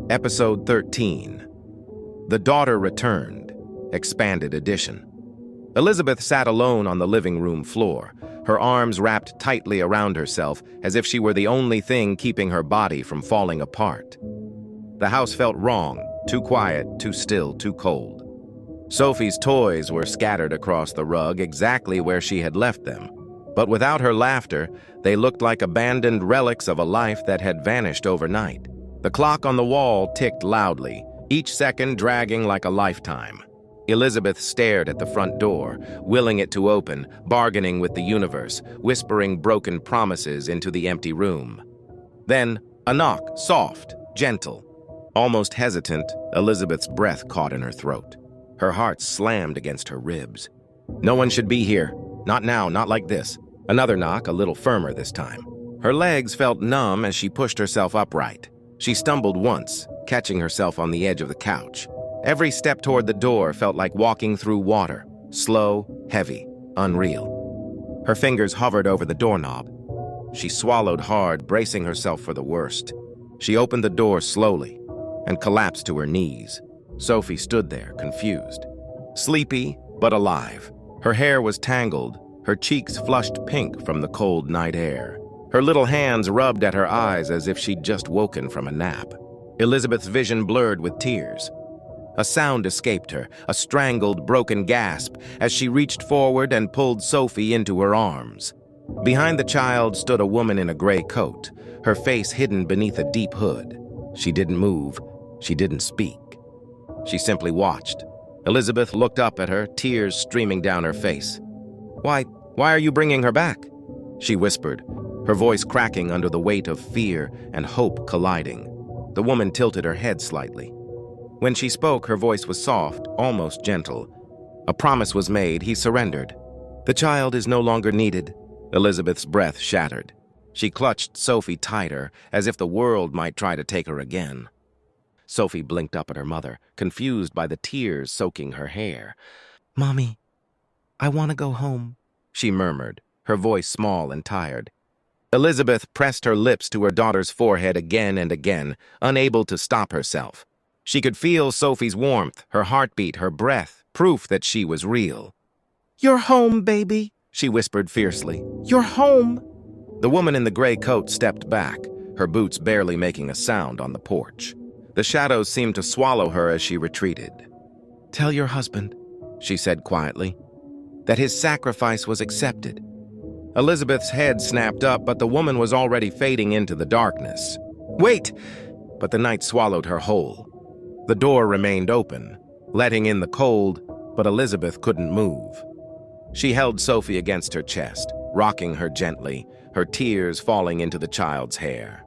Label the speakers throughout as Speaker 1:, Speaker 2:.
Speaker 1: Episode 13. The Daughter Returned, Expanded Edition. Elizabeth sat alone on the living room floor, her arms wrapped tightly around herself as if she were the only thing keeping her body from falling apart. The house felt wrong, too quiet, too still, too cold. Sophie's toys were scattered across the rug exactly where she had left them, but without her laughter, they looked like abandoned relics of a life that had vanished overnight. The clock on the wall ticked loudly, each second dragging like a lifetime. Elizabeth stared at the front door, willing it to open, bargaining with the universe, whispering broken promises into the empty room. Then, a knock, soft, gentle. Almost hesitant, Elizabeth's breath caught in her throat. Her heart slammed against her ribs. No one should be here. Not now, not like this. Another knock, a little firmer this time. Her legs felt numb as she pushed herself upright. She stumbled once, catching herself on the edge of the couch. Every step toward the door felt like walking through water, slow, heavy, unreal. Her fingers hovered over the doorknob. She swallowed hard, bracing herself for the worst. She opened the door slowly and collapsed to her knees. Sophie stood there, confused. Sleepy, but alive. Her hair was tangled, her cheeks flushed pink from the cold night air. Her little hands rubbed at her eyes as if she'd just woken from a nap. Elizabeth's vision blurred with tears. A sound escaped her, a strangled, broken gasp, as she reached forward and pulled Sophie into her arms. Behind the child stood a woman in a gray coat, her face hidden beneath a deep hood. She didn't move. She didn't speak. She simply watched. Elizabeth looked up at her, tears streaming down her face. Why are you bringing her back?" she whispered, her voice cracking under the weight of fear and hope colliding. The woman tilted her head slightly. When she spoke, her voice was soft, almost gentle. A promise was made, he surrendered. "The child is no longer needed." Elizabeth's breath shattered. She clutched Sophie tighter, as if the world might try to take her again. Sophie blinked up at her mother, confused by the tears soaking her hair. "Mommy, I want to go home," she murmured, her voice small and tired. Elizabeth pressed her lips to her daughter's forehead again and again, unable to stop herself. She could feel Sophie's warmth, her heartbeat, her breath, proof that she was real. "You're home, baby," she whispered fiercely. "You're home." The woman in the gray coat stepped back, her boots barely making a sound on the porch. The shadows seemed to swallow her as she retreated. "Tell your husband," she said quietly, "that his sacrifice was accepted." Elizabeth's head snapped up, but the woman was already fading into the darkness. "Wait!" But the night swallowed her whole. The door remained open, letting in the cold, but Elizabeth couldn't move. She held Sophie against her chest, rocking her gently, her tears falling into the child's hair.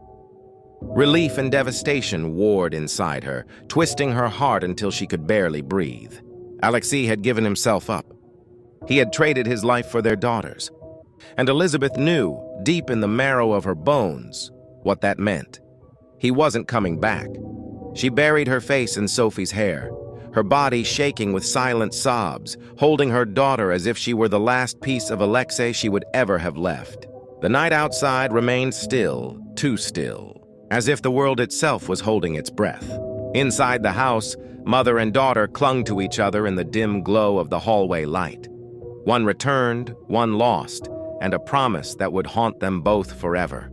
Speaker 1: Relief and devastation warred inside her, twisting her heart until she could barely breathe. Alexei had given himself up. He had traded his life for their daughters. And Elizabeth knew, deep in the marrow of her bones, what that meant. He wasn't coming back. She buried her face in Sophie's hair, her body shaking with silent sobs, holding her daughter as if she were the last piece of Alexei she would ever have left. The night outside remained still, too still, as if the world itself was holding its breath. Inside the house, mother and daughter clung to each other in the dim glow of the hallway light. One returned, one lost, and a promise that would haunt them both forever.